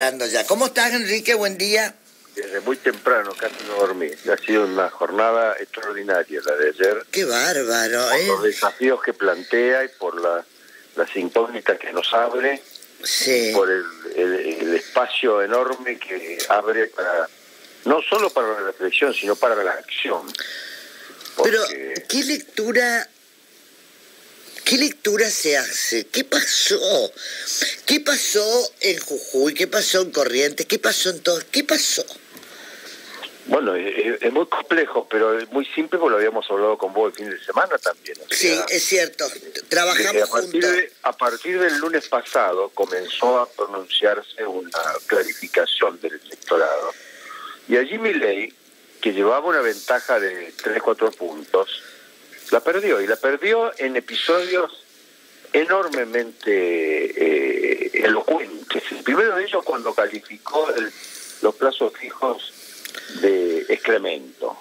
Ya. ¿Cómo estás, Enrique? Buen día. Desde muy temprano, casi no dormí. Ha sido una jornada extraordinaria la de ayer. Qué bárbaro, por los desafíos que plantea y por las incógnitas que nos abre. Sí. Por el espacio enorme que abre para no solo para la reflexión, sino para la acción. Pero, ¿qué lectura se hace? ¿Qué pasó? ¿Qué pasó en Jujuy? ¿Qué pasó en Corrientes? ¿Qué pasó en todo? ¿Qué pasó? Bueno, es muy complejo, pero es muy simple porque lo habíamos hablado con vos el fin de semana también. O sea, sí, es cierto. Trabajamos juntos. A partir del lunes pasado comenzó a pronunciarse una clarificación del electorado. Y allí Milei, que llevaba una ventaja de 3-4 puntos, la perdió. Y la perdió en episodios enormemente elocuentes. El primero de ellos cuando calificó los plazos fijos de excremento.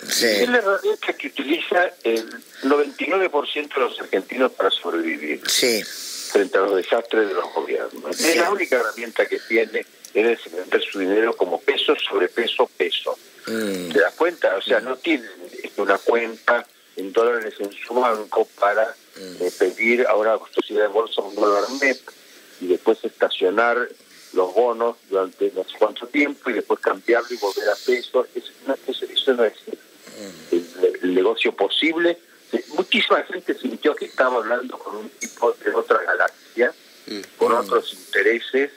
Sí. Es la herramienta que utiliza el 99% de los argentinos para sobrevivir. Sí. Frente a los desastres de los gobiernos. Sí. Es la única herramienta que tiene es vender su dinero como peso, sobrepeso, peso. ¿Te das cuenta? O sea, no tiene una cuenta en dólares en su banco para pedir a una sociedad de bolsa un dólar MEP y después estacionar los bonos durante no sé cuánto tiempo y después cambiarlo y volver a peso. Eso no es el negocio posible. Muchísima gente sintió que estaba hablando con un tipo de otra galaxia, con otros intereses,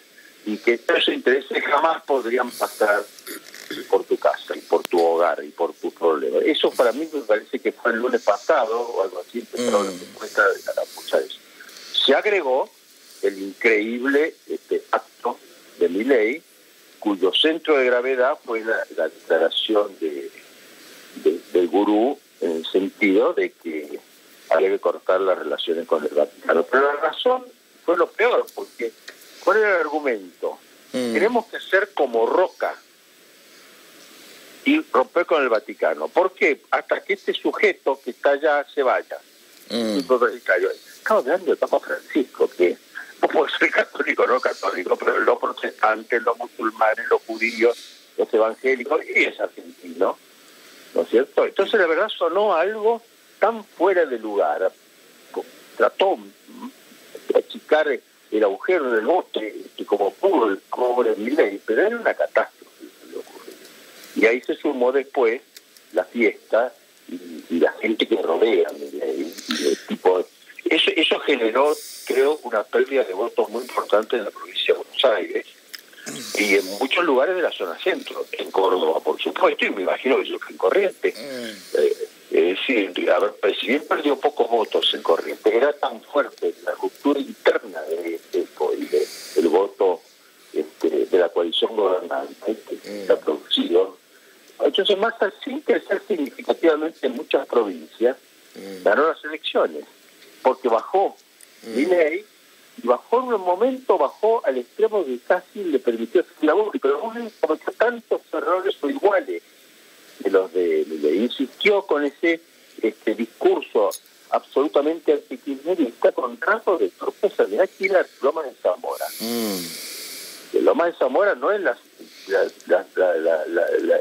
y que esos intereses jamás podrían pasar por tu casa y por tu hogar y por tus problemas. Eso para mí me parece que fue el lunes pasado o algo así, empezaron las encuestas de la pucha de eso. Se agregó el increíble acto de Milei, cuyo centro de gravedad fue la declaración del gurú en el sentido de que había que cortar las relaciones con el Vaticano. Pero la razón fue lo peor, porque ¿cuál era el argumento? Tenemos que ser como Roca y romper con el Vaticano. ¿Por qué? Hasta que este sujeto que está allá se vaya. Estamos hablando del Papa Francisco, que no puede ser católico, no católico, pero los protestantes, los musulmanes, los judíos, los evangélicos, y es argentino, ¿no es cierto? Entonces la verdad sonó algo tan fuera de lugar, trató de achicar el agujero del bote como pudo el pobre Milei, pero era una catástrofe lo que ocurrió. Y ahí se sumó después la fiesta y la gente que rodea a Milei, eso generó, creo, una pérdida de votos muy importante en la provincia de Buenos Aires y en muchos lugares de la zona centro, en Córdoba, por supuesto, y me imagino que eso fue en Corrientes. Sí, a ver, si bien perdió pocos votos en Corrientes, era tan fuerte la ruptura interna de ECO y del voto de la coalición gobernante que se ha producido. Entonces, Massa, sin crecer significativamente en muchas provincias, ganó las elecciones, porque bajó Milei, y bajó en un momento, bajó al extremo que casi le permitió hacer la voz, pero no cometió tantos errores o iguales de los de Milei. Insistió con ese discurso absolutamente antikirchnerista con rasgos de torpeza. Mirá aquí la Loma de Zamora. La Loma de Zamora no es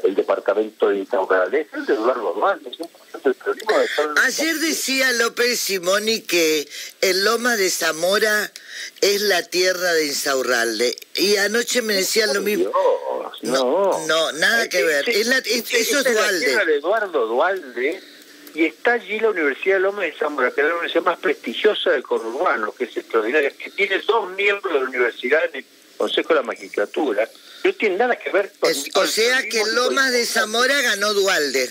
el departamento de Insaurralde, es el de Eduardo Dualde, es un proceso del peronismo. Ayer decía López Simoni que el Loma de Zamora es la tierra de Insaurralde, y anoche me decían lo mismo. No, nada que ver. Eso es Dualde. La tierra de Eduardo Dualde, y está allí la Universidad de Loma de Zamora, que es la universidad más prestigiosa del conurbano, que es extraordinaria, que tiene 2 miembros de la universidad en el Consejo de la Magistratura. No tiene nada que ver con... O sea que Loma de Zamora ganó Dualde.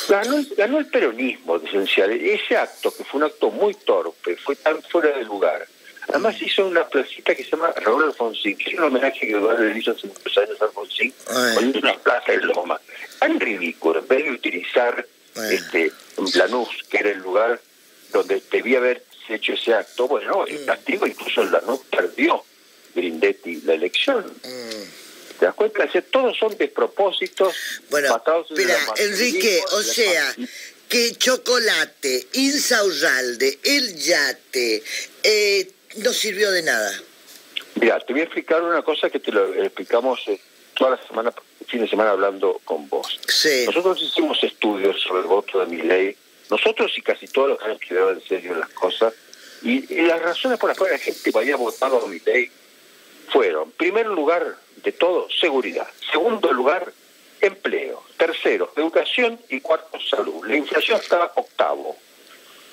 Ganó el peronismo, esencial. Ese acto, que fue un acto muy torpe, fue tan fuera de lugar. Además hizo una placita que se llama Raúl Alfonsín, que es un homenaje que Eduardo le hizo hace muchos años a Alfonsín, con una plaza en Loma. Tan ridículo, en vez de utilizar Lanús, que era el lugar donde debía haber hecho ese acto. Bueno, el castigo, incluso Lanús perdió Grindetti la elección. ¿Te das cuenta? Todos son despropósitos. Bueno, espera, Enrique, o sea, que Chocolate, Insaurralde, el Yate, no sirvió de nada. Mira, te voy a explicar una cosa que te lo explicamos toda la semana, fin de semana hablando con vos. Sí. Nosotros hicimos estudios sobre el voto de Milei, nosotros y casi todos los que han estudiado en serio las cosas, y las razones por las cuales la gente había votado a Milei fueron, en primer lugar de todo, seguridad. Segundo lugar, empleo. Tercero, educación. Y cuarto, salud. La inflación estaba octavo.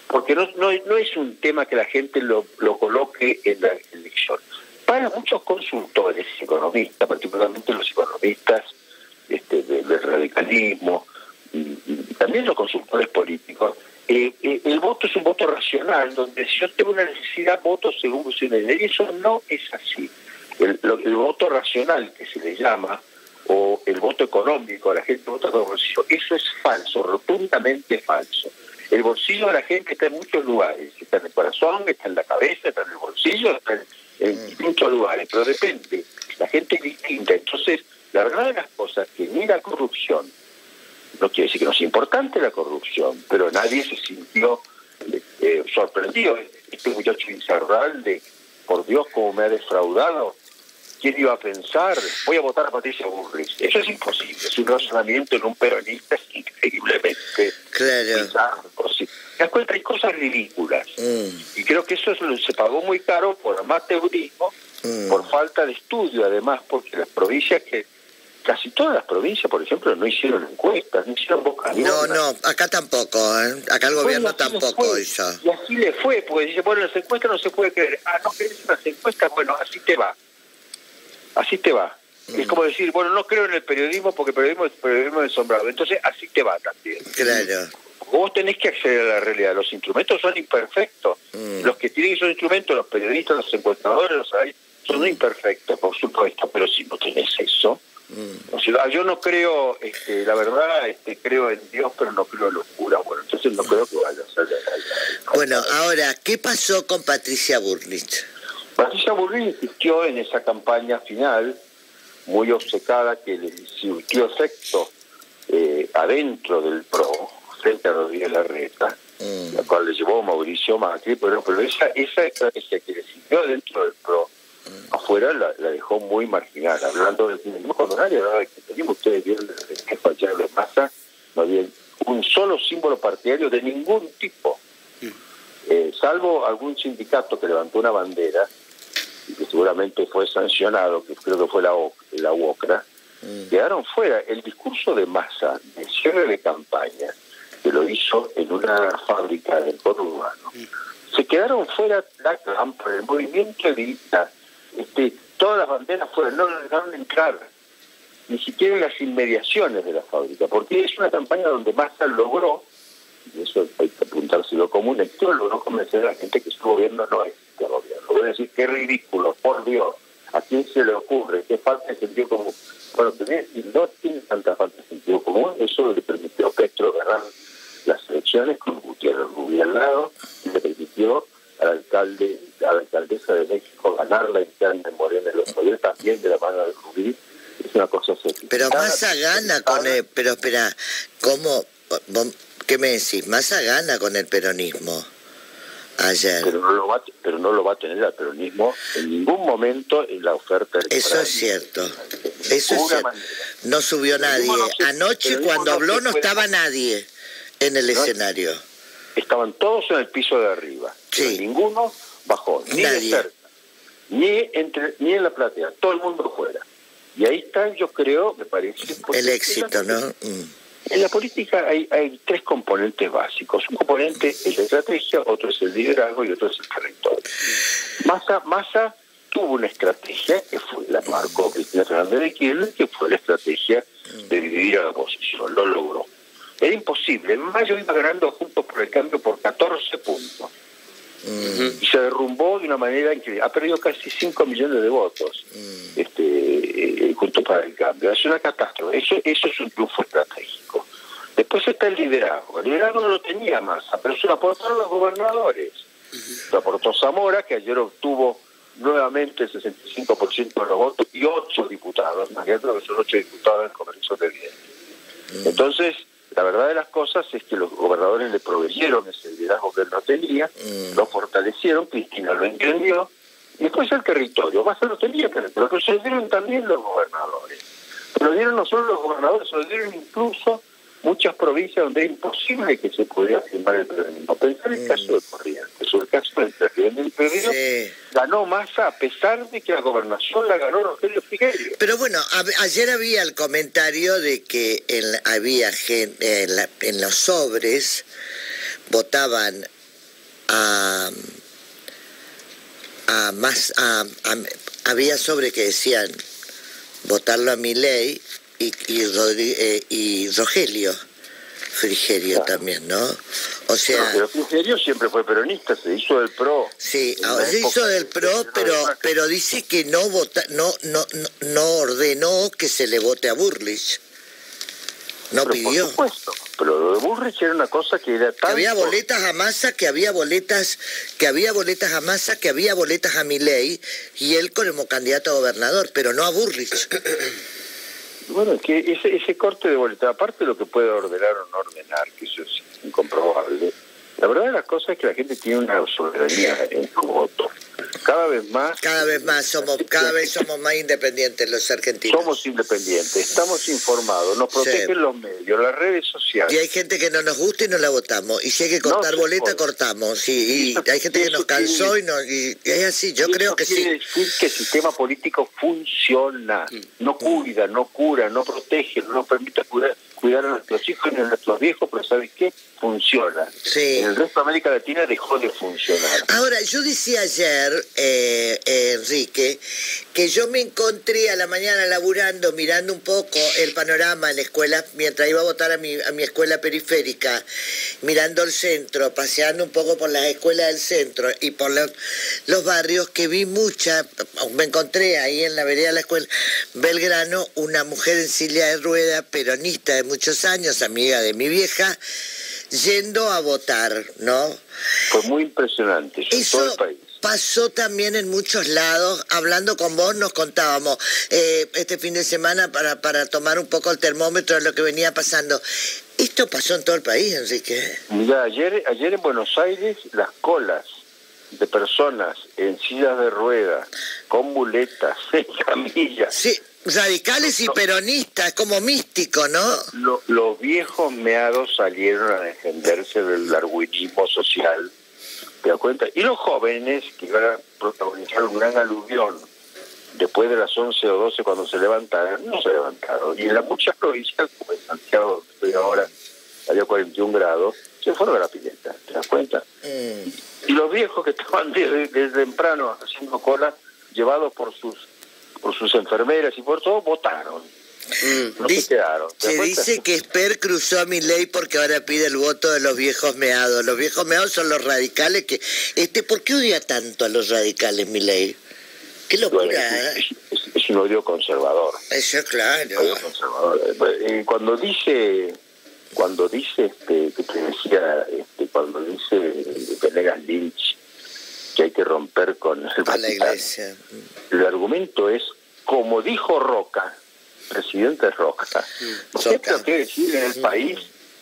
Porque no es un tema que la gente lo coloque en la elección. Para muchos consultores economistas, particularmente los economistas del radicalismo, y también los consultores políticos, el voto es un voto racional, donde si yo tengo una necesidad, voto según funcione. Y eso no es así. El voto racional, que se le llama, o el voto económico, la gente vota con el bolsillo, eso es falso, rotundamente falso. El bolsillo de la gente está en muchos lugares, está en el corazón, está en la cabeza, está en el bolsillo, está en distintos lugares, pero depende, la gente es distinta. Entonces, la verdad de las cosas es que ni la corrupción, no quiere decir que no sea importante la corrupción, pero nadie se sintió sorprendido. Este muchacho Insaurralde, por Dios, cómo me ha defraudado. ¿Quién iba a pensar? Voy a votar a Patricia Bullrich. Eso es imposible. Es un razonamiento en un peronista increíblemente bizarro. ¿Te das cuenta? Hay cosas ridículas. Y creo que eso se pagó muy caro por amateurismo, por falta de estudio, además, porque las provincias casi todas las provincias, por ejemplo, no hicieron encuestas, no hicieron boca. No, acá tampoco, ¿eh? Acá el gobierno tampoco hizo. Y así le fue, porque dice, bueno, las encuestas no se puede creer. No crees en las encuestas, bueno, así te va. Así te va. Es como decir, bueno, no creo en el periodismo porque el periodismo es ensombrado. Entonces, así te va también. Claro. Vos tenés que acceder a la realidad. Los instrumentos son imperfectos. Los que tienen esos instrumentos, los periodistas, los encuestadores, son imperfectos, por supuesto. Pero si no tenés eso... O sea, yo no creo, la verdad, creo en Dios, pero no creo en locura. Bueno, entonces no creo que vaya a ser... Bueno, ahora, ¿qué pasó con Patricia Bullrich? Patricia Bullrich insistió en esa campaña final, muy obcecada, que le surtió efecto adentro del PRO, frente a Rodríguez Larreta, la cual le llevó Mauricio Macri, pero esa estrategia que le sirvió dentro del PRO, afuera la dejó muy marginal. Hablando del kirchnerismo, cuando nadie hablaba del kirchnerismo, ustedes vieron el jefe ayer de Massa, no había un solo símbolo partidario de ningún tipo, salvo algún sindicato que levantó una bandera, y que seguramente fue sancionado, que creo que fue la UOCRA, quedaron fuera. El discurso de Massa, de cierre de campaña, que lo hizo en una fábrica del conurbano, se quedaron fuera la cámpora, el movimiento evita, todas las banderas fuera, no dejaron entrar, ni siquiera en las inmediaciones de la fábrica, porque es una campaña donde Massa logró, y eso hay que apuntárselo como un hecho, logró convencer a la gente que su gobierno no es este gobierno. Voy a decir, qué ridículo, por Dios, ¿a quién se le ocurre? ¿Qué falta de sentido común? Bueno, no tiene tanta falta de sentido común, eso le permitió a Petro ganar las elecciones con Gutiérrez Rubí al lado, y le permitió a la alcaldesa de México ganar la interna de Morena en los poderes, también de la mano de Rubí. Es una cosa certificada. Pero Massa gana con el... Pero espera, ¿cómo? ¿Qué me decís? Massa gana con el peronismo ayer. Pero no lo va a tener el peronismo en ningún momento en la oferta electoral. Eso es cierto. Eso es cierto. No subió nadie. Anoche cuando habló no estaba nadie en el escenario. Estaban todos en el piso de arriba. Sí. Ninguno bajó, ni de cerca, ni en la platea. Todo el mundo fuera. Y ahí está, yo creo, me parece... El éxito, ¿no? En la política hay tres componentes básicos. Un componente es la estrategia, otro es el liderazgo y otro es el territorio. Massa tuvo una estrategia que fue la marcó Cristina Fernández de Kirchner, que fue la estrategia de dividir a la oposición. Lo logró. Era imposible. En mayo iba ganando Juntos por el Cambio por 14 puntos. Y se derrumbó de una manera increíble. Ha perdido casi 5 millones de votos Juntos para el Cambio. Es una catástrofe. Eso es un triunfo estratégico. Después está el liderazgo. El liderazgo no lo tenía Massa, pero se lo aportaron los gobernadores. Lo aportó Zamora, que ayer obtuvo nuevamente el 65% de los votos y 8 diputados. Imagínate que son 8 diputados en el Congreso de Viena. Entonces, la verdad de las cosas es que los gobernadores le proveyeron ese liderazgo que él no tenía, lo fortalecieron, Cristina lo entendió, Y después el territorio, más se lo tenía que pero se lo dieron también los gobernadores. Pero lo dieron no solo los gobernadores, se lo dieron incluso muchas provincias donde es imposible que se pudiera firmar el peronismo. Pensar el caso de Corrientes, o el caso del presidente del Perú, ganó Massa a pesar de que la gobernación la ganó Rogelio Frigerio. Pero bueno, ayer había el comentario de que había gente, en los sobres votaban había sobre que decían votarlo a Milei y Rogelio Frigerio también, ¿no? O sea, pero Frigerio siempre fue peronista, se hizo del PRO. Sí, se hizo del PRO, pero dice que no ordenó que se le vote a Bullrich. No pero pidió. Por supuesto, pero lo de Bullrich era una cosa que era tan... Que había boletas a Massa, que había boletas a Massa, que había boletas a Milei, y él como candidato a gobernador, pero no a Bullrich. Bueno, es que ese corte de boleta, aparte de lo que puede ordenar o no ordenar, que eso es incomprobable, la verdad de las cosas es que la gente tiene una soberanía en su voto. Cada vez somos más independientes los argentinos. Somos independientes, estamos informados, nos protegen los medios, las redes sociales. Y hay gente que no nos gusta y no la votamos. Y si hay que cortar boleta, cortamos. Y hay gente que nos cansó y es así, yo creo que sí. Quiere decir que el sistema político funciona, no cuida, no cura, no protege, no nos permite cuidar a nuestros hijos y a nuestros viejos, pero ¿sabes qué? Funciona. Sí. En el resto de América Latina dejó de funcionar. Ahora, yo decía ayer, Enrique, que yo me encontré a la mañana laburando, mirando un poco el panorama en la escuela, mientras iba a votar a mi escuela periférica, mirando el centro, paseando un poco por las escuelas del centro y por los barrios, que vi me encontré ahí en la vereda de la escuela Belgrano, una mujer en silla de ruedas, peronista de muchos años, amiga de mi vieja, yendo a votar, ¿no? Fue muy impresionante, en todo el país. Pasó también en muchos lados. Hablando con vos nos contábamos este fin de semana para tomar un poco el termómetro de lo que venía pasando. ¿Esto pasó en todo el país, Enrique? Mira, ayer en Buenos Aires las colas de personas en sillas de ruedas, con muletas, en camillas. Sí, radicales y peronistas, como místico, ¿no? Los viejos meados salieron a defenderse del darwinismo social, ¿te das cuenta? Y los jóvenes que iban a protagonizar un gran aluvión después de las 11 o 12 cuando se levantaron, no se levantaron. Y en muchas provincias, como en Santiago, donde estoy ahora, había 41 grados, se fueron a la pileta, ¿te das cuenta? Y los viejos que estaban desde temprano haciendo cola, llevados por sus enfermeras y por todo, votaron. No se quedaron. Se dice que Esper cruzó a Milei porque ahora pide el voto de los viejos meados. Los viejos meados son los radicales que... ¿Por qué odia tanto a los radicales Milei? Qué locura, bueno, es un odio conservador. Eso, claro. Odio conservador. Cuando dice que te decía, cuando dice Venegas Lynch que hay que romper con el Vaticano, la Iglesia. El argumento es, como dijo Roca, presidente Roca, ¿no sé qué quiere decir en el país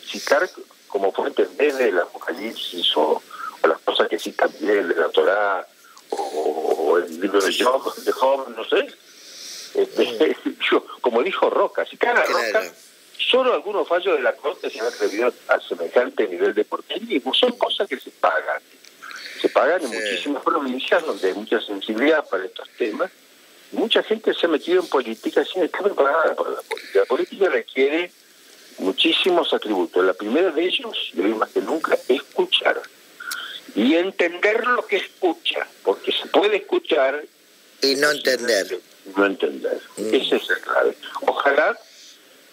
citar como fuente en vez del Apocalipsis o las cosas que citan bien de la Torá o el libro de Job, no sé? Como dijo Roca, citar a Roca, solo algunos fallos de la Corte se han atrevido a semejante nivel de porterismo. Son cosas que se pagan en muchísimas provincias donde hay mucha sensibilidad para estos temas. Mucha gente se ha metido en política sin estar preparada para la política. La política requiere muchísimos atributos. La primera de ellos, y hoy más que nunca, es escuchar. Y entender lo que escucha, porque se puede escuchar y no entender. No entender. Esa es la clave. Ojalá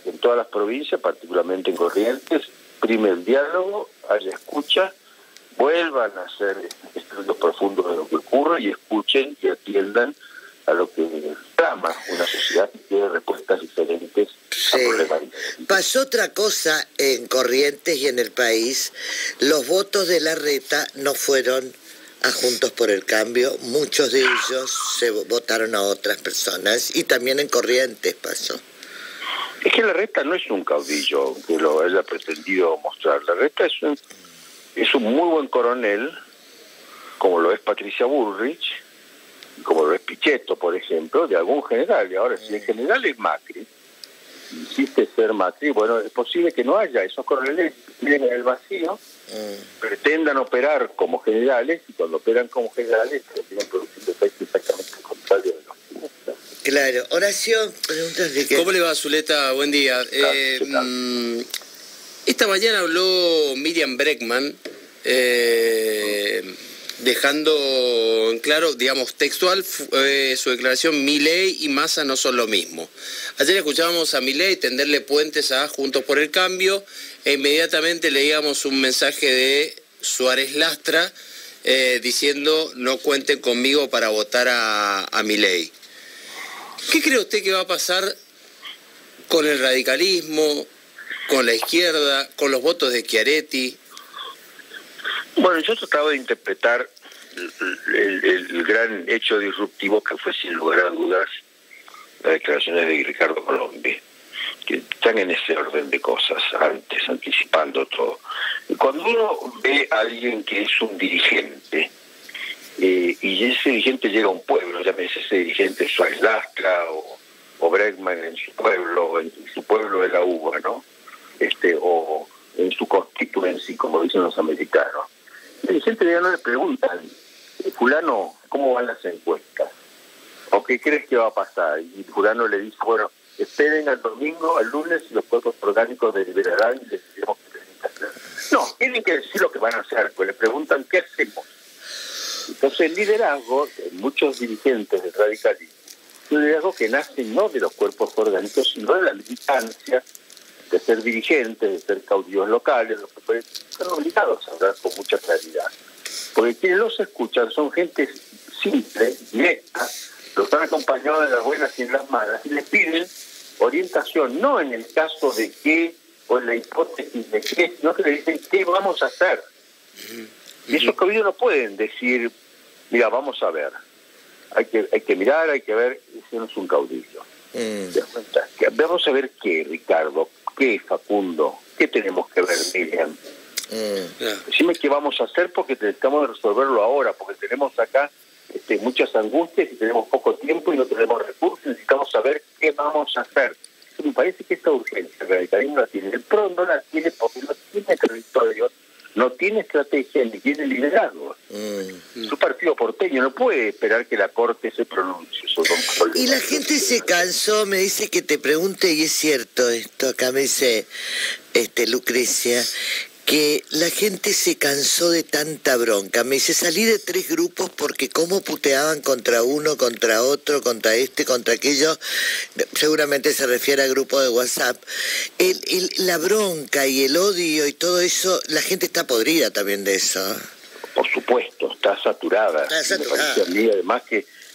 en todas las provincias, particularmente en Corrientes, prime el diálogo, haya escucha, vuelvan a hacer estudios profundos de lo que ocurre y escuchen y atiendan a lo que clama una sociedad que tiene respuestas diferentes a problemas diferentes. Pasó otra cosa en Corrientes y en el país. Los votos de Larreta no fueron a Juntos por el Cambio. Muchos de ellos se votaron a otras personas. Y también en Corrientes pasó. Es que Larreta no es un caudillo que lo haya pretendido mostrar. Larreta es un muy buen coronel, como lo es Patricia Bullrich, como lo es Pichetto, por ejemplo, de algún general. Y ahora, si el general es Macri, insiste ser Macri, bueno, es posible que no haya esos coroneles que viven en el vacío, pretendan operar como generales, y cuando operan como generales tienen produciendo efectos exactamente contrarios de los que... Claro. Horacio, preguntas de qué. ¿Cómo le va, Zuleta? Buen día. Esta mañana habló Miriam Bregman, dejando en claro, digamos, textual, su declaración: Milei y Massa no son lo mismo. Ayer escuchábamos a Milei tenderle puentes a Juntos por el Cambio, e inmediatamente leíamos un mensaje de Suárez Lastra diciendo: no cuenten conmigo para votar a Milei. ¿Qué cree usted que va a pasar con el radicalismo, con la izquierda, con los votos de Schiaretti? Bueno, yo trataba de interpretar el gran hecho disruptivo que fue, sin lugar a dudas, las declaraciones de Ricardo Colombi, que están en ese orden de cosas, antes, anticipando todo. Y cuando uno ve a alguien que es un dirigente, y ese dirigente llega a un pueblo, llámese ese dirigente Suárez Lastra o Bregman en su pueblo de la uva, ¿no? O en su constituency, como dicen los americanos. El dirigente ya no le preguntan: fulano, ¿cómo van las encuestas? ¿O qué crees que va a pasar? Y fulano le dice: bueno, esperen al domingo, al lunes, y los cuerpos orgánicos deliberarán y decidiremos qué tienen que hacer. No, tienen que decir lo que van a hacer, pues le preguntan: ¿qué hacemos? Entonces el liderazgo de muchos dirigentes del radicalismo, un liderazgo que nace no de los cuerpos orgánicos, sino de la militancia, de ser dirigentes, de ser caudillos locales, los que están obligados a hablar con mucha claridad. Porque quienes los escuchan son gente simple, directa, los han acompañado en las buenas y en las malas, y les piden orientación, no en el caso de qué, o en la hipótesis de qué, sino que le dicen: ¿qué vamos a hacer? Y esos caudillos no pueden decir: mira, vamos a ver, hay que mirar, hay que ver. Ese no es un caudillo. Vamos a ver qué, Ricardo, qué, Facundo, qué tenemos que ver, Miriam. Decime qué vamos a hacer, porque necesitamos resolverlo ahora, porque tenemos acá muchas angustias y tenemos poco tiempo y no tenemos recursos, necesitamos saber qué vamos a hacer. Me parece que esta urgencia el radicalismo la tiene. El PRO no la tiene porque no tiene territorio, no tiene estrategia ni tiene liderazgo. Su partido porteño no puede esperar que la Corte se pronuncie sobre un problema. Y la gente se cansó, me dice que te pregunte, y es cierto esto, acá me dice Lucrecia, que la gente se cansó de tanta bronca. Me dice: salí de 3 grupos porque cómo puteaban contra uno, contra otro, contra contra aquello. Seguramente se refiere a grupos de WhatsApp. La bronca y el odio y todo eso, la gente está podrida también de eso. Por supuesto, está saturada. Me parece a mí,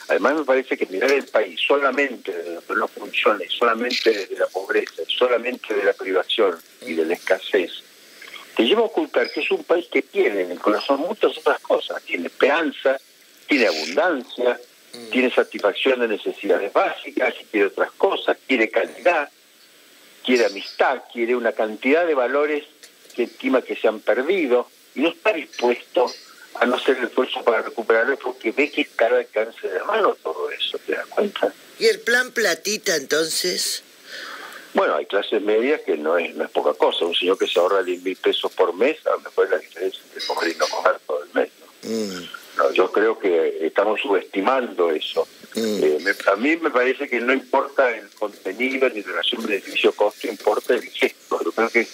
además me parece que mirar el país solamente de las no funciones, solamente de la pobreza, solamente de la privación y de la escasez, te lleva a ocultar que es un país que tiene en el corazón muchas otras cosas. Tiene esperanza, tiene abundancia, tiene satisfacción de necesidades básicas, quiere otras cosas, quiere calidad, quiere amistad, quiere una cantidad de valores que estima que se han perdido, y no está dispuesto a no hacer el esfuerzo para recuperarlo porque ve que está al alcance de la mano todo eso, ¿te das cuenta? ¿Y el plan platita, entonces? Bueno, hay clases medias que no es poca cosa. Un señor que se ahorra 10.000 pesos por mes, a lo mejor es la diferencia entre comer y no comer todo el mes, ¿no? No, yo creo que estamos subestimando eso. A mí me parece que no importa el contenido ni relación beneficio-costo, importa el gesto. Yo creo que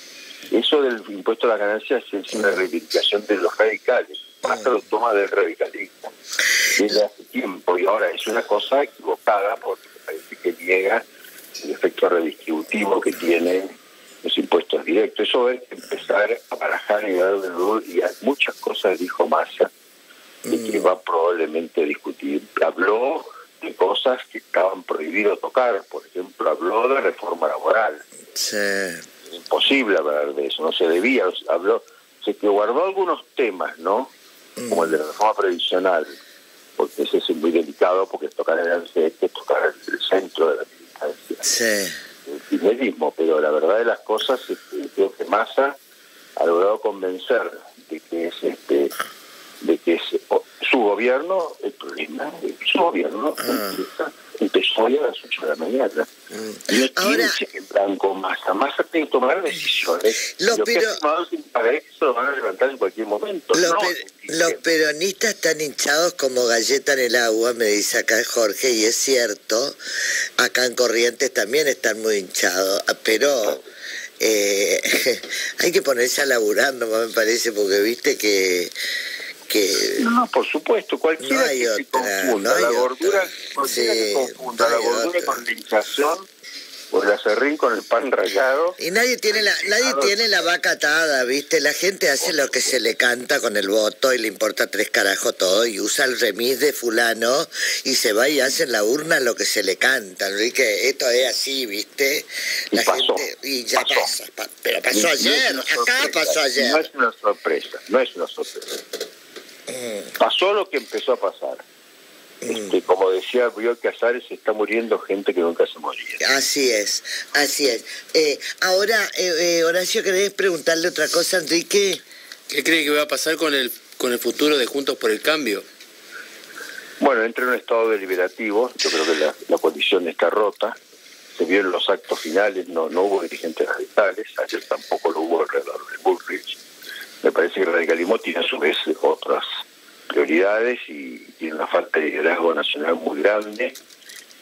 eso del impuesto a las ganancias es una reivindicación de los radicales. Hasta lo toma del radicalismo desde hace tiempo, y ahora es una cosa equivocada porque me parece que niega el efecto redistributivo que tienen los impuestos directos. Eso hay que empezar a barajar y dar de nuevo, y hay muchas cosas, dijo Massa, que va probablemente a discutir. Habló de cosas que estaban prohibidos tocar, por ejemplo, habló de reforma laboral. Sí. Es imposible hablar de eso, no se debía, se que guardó algunos temas, ¿no? Como el de la reforma previsional, porque ese es muy delicado, porque tocar el ANSES, tocar el centro de la militancia. Sí. El kirchnerismo, pero la verdad de las cosas es que creo que Massa ha logrado convencer de que es su gobierno el turismo. mañana, su gobierno empezó hoy a las 8 de la mañana. No tiene cheque en blanco Massa. Massa tiene que tomar decisiones. Los que han firmado sin pagar eso lo van a levantar en cualquier momento. Los peronistas están hinchados como galleta en el agua, me dice acá Jorge, y es cierto. Acá en Corrientes también están muy hinchados, pero hay que ponerse a laburar, no me parece, porque viste que no, por supuesto, cualquiera que se confunda la gordura, la gordura con la hinchazón o el aserrín con el pan rallado. Y nadie tiene la vaca atada, ¿viste? La gente hace lo que se le canta con el voto y le importa 3 carajos todo y usa el remis de fulano y se va y hace en la urna lo que se le canta, ¿no? Y que esto es así, ¿viste? La gente y ya pasa, pero pasó ayer, acá pasó ayer. No es una sorpresa. Pasó lo que empezó a pasar. Como decía Bioy Casares, se está muriendo gente que nunca se moría. Así es. Ahora, Horacio, ¿querés preguntarle otra cosa, Enrique? ¿Qué cree que va a pasar con el futuro de Juntos por el Cambio? Bueno, entra en un estado deliberativo. Yo creo que la coalición está rota. Se vio en los actos finales, no hubo dirigentes radicales. Ayer tampoco lo hubo alrededor de Bullrich. Me parece que el radicalismo tiene a su vez otras prioridades y tiene una falta de liderazgo nacional muy grande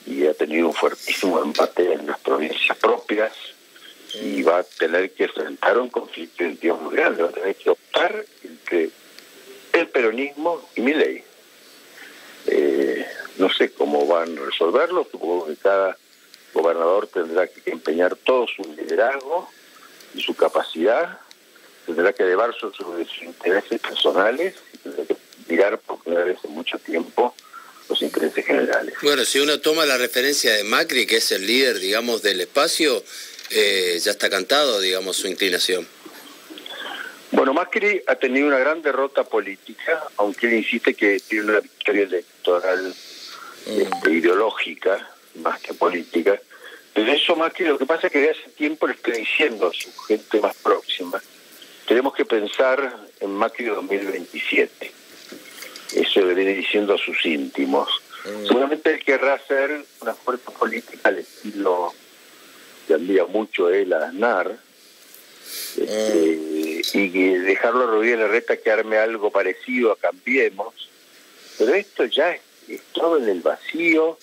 y ha tenido un fuertísimo empate en las provincias propias y va a tener que enfrentar un conflicto de identidad muy grande, va a tener que optar entre el peronismo y Milei. No sé cómo van a resolverlo, supongo que cada gobernador tendrá que empeñar todo su liderazgo y su capacidad, tendrá que elevar sus intereses personales y tendrá que mirar por primera vez en mucho tiempo los intereses generales. Bueno, si uno toma la referencia de Macri, que es el líder, digamos, del espacio, ya está cantado, digamos, su inclinación. Bueno, Macri ha tenido una gran derrota política, aunque él insiste que tiene una victoria electoral ideológica, más que política. Pero eso Macri lo que pasa es que desde hace tiempo le está diciendo a su gente más próxima: tenemos que pensar en Macri 2027. Eso le viene diciendo a sus íntimos. Seguramente él querrá hacer una fuerza política al estilo que admira mucho él a Aznar, y dejarlo a Rodríguez Larreta que arme algo parecido a Cambiemos. Pero esto ya es todo en el vacío,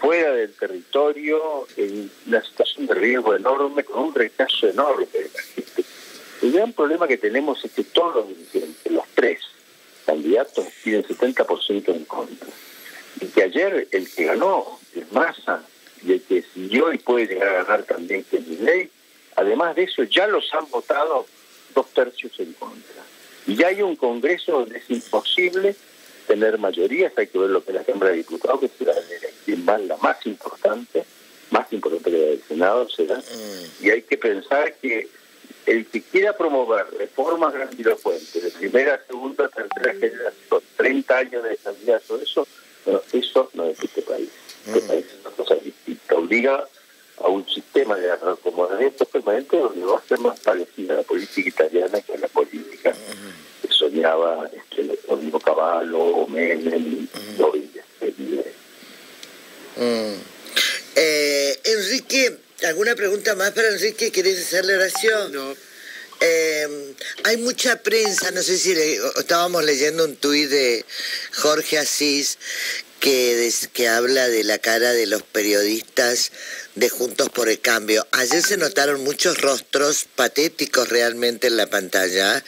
fuera del territorio, en una situación de riesgo enorme, con un rechazo enorme de la gente. El gran problema que tenemos es que todos los dirigentes, los 3 candidatos, tienen 70% en contra. Y que ayer el que ganó es Massa, y el que siguió y puede llegar a ganar también, que es Milei, además de eso ya los han votado 2/3 en contra. Y ya hay un Congreso donde es imposible tener mayorías. Hay que ver lo que es la Cámara de Diputados, que será la más importante que la del Senado será. Y hay que pensar que el que quiera promover reformas grandilocuentes de primera, segunda, tercera generación, 30 años de candidato, eso no es este país. Este país es una cosa distinta. Obliga a un sistema de acomodamiento permanente donde va a ser más parecida a la política italiana que a la política que soñaba Olivo Cavallo o Menem y hoy Enrique, ¿alguna pregunta más para Enrique? ¿Querés hacerle oración? No. Hay mucha prensa, no sé si estábamos leyendo un tuit de Jorge Asís que habla de la cara de los periodistas de Juntos por el Cambio. Ayer se notaron muchos rostros patéticos realmente en la pantalla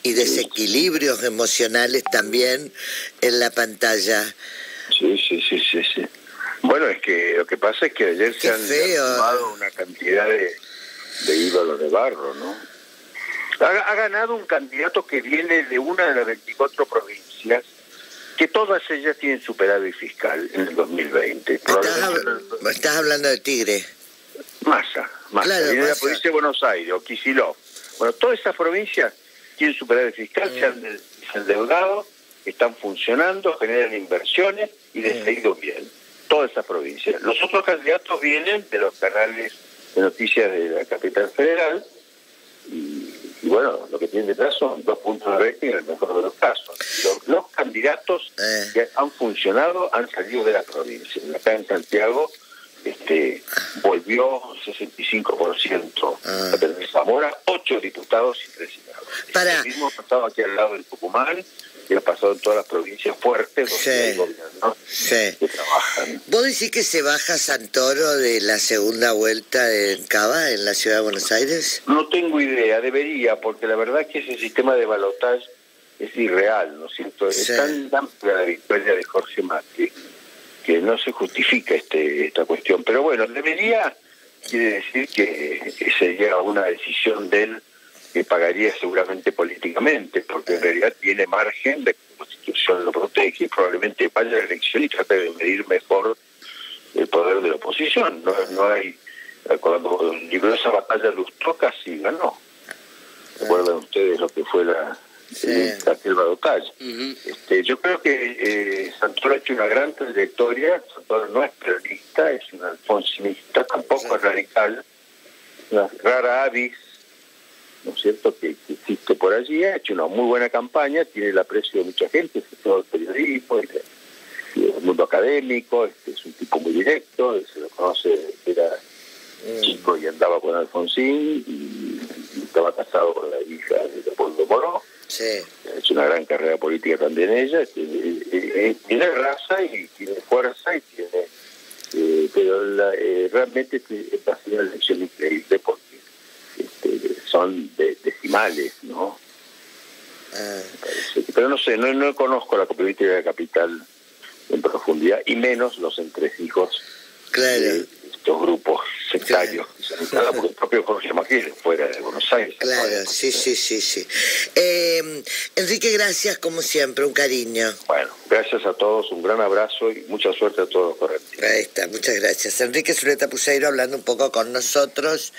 y desequilibrios emocionales también en la pantalla. Sí. Bueno, es que lo que pasa es que ayer se han tomado una cantidad de ídolos de barro, ¿no? Ha ganado un candidato que viene de una de las 24 provincias, que todas ellas tienen superávit fiscal en el 2020. Estás hablando de Tigre. Massa. Claro, viene de la provincia de Buenos Aires, o Kicillof. Bueno, todas esas provincias tienen superávit fiscal, se han endeudado, están funcionando, generan inversiones y les ha ido bien. Todas esas provincias. Los otros candidatos vienen de los canales de noticias de la capital federal y y bueno, lo que tienen detrás son 2 puntos de rating en el mejor de los casos. Los candidatos que han funcionado han salido de la provincia. Acá en Santiago volvió 65% a tener Zamora, 8 diputados y 3 senadores. El mismo pasado aquí al lado del Tucumán, y ha pasado en todas las provincias fuertes donde hay gobiernos que trabajan. ¿Vos decís que se baja Santoro de la segunda vuelta en Cava, en la ciudad de Buenos Aires? No tengo idea, debería, porque la verdad es que ese sistema de balotaje es irreal, ¿no es cierto? Es tan amplia la victoria de Jorge Macri que no se justifica esta cuestión. Pero bueno, debería, quiere decir que sería una decisión de él que pagaría seguramente políticamente, porque en realidad tiene margen, la Constitución lo protege, y probablemente vaya a la elección y trate de medir mejor el poder de la oposición. No hay, cuando libró esa batalla Lustó casi ganó. ¿Recuerdan ustedes lo que fue aquel balotaje? Yo creo que Santoro ha hecho una gran trayectoria. Santoro no es peronista, es un alfonsinista, tampoco es radical, una rara avis, ¿no es cierto?, que existe por allí. Ha hecho una muy buena campaña, tiene el aprecio de mucha gente, todo el periodismo y el mundo académico. Es un tipo muy directo, se lo conoce, era chico y andaba con Alfonsín y estaba casado con la hija de Leopoldo Moró. Ha hecho una gran carrera política también ella. Tiene raza y tiene fuerza y tiene, pero realmente va a ser una elección increíble porque son decimales, ¿no? Pero no sé, no conozco la política de la capital en profundidad, y menos los entresijos de estos grupos sectarios. Claro. Porque el propio Jorge Macri fuera de Buenos Aires. Claro, sí. Enrique, gracias como siempre, un cariño. Bueno, gracias a todos, un gran abrazo y mucha suerte a todos los correctivos. Ahí está, muchas gracias. Enrique Zuleta Puseiro hablando un poco con nosotros.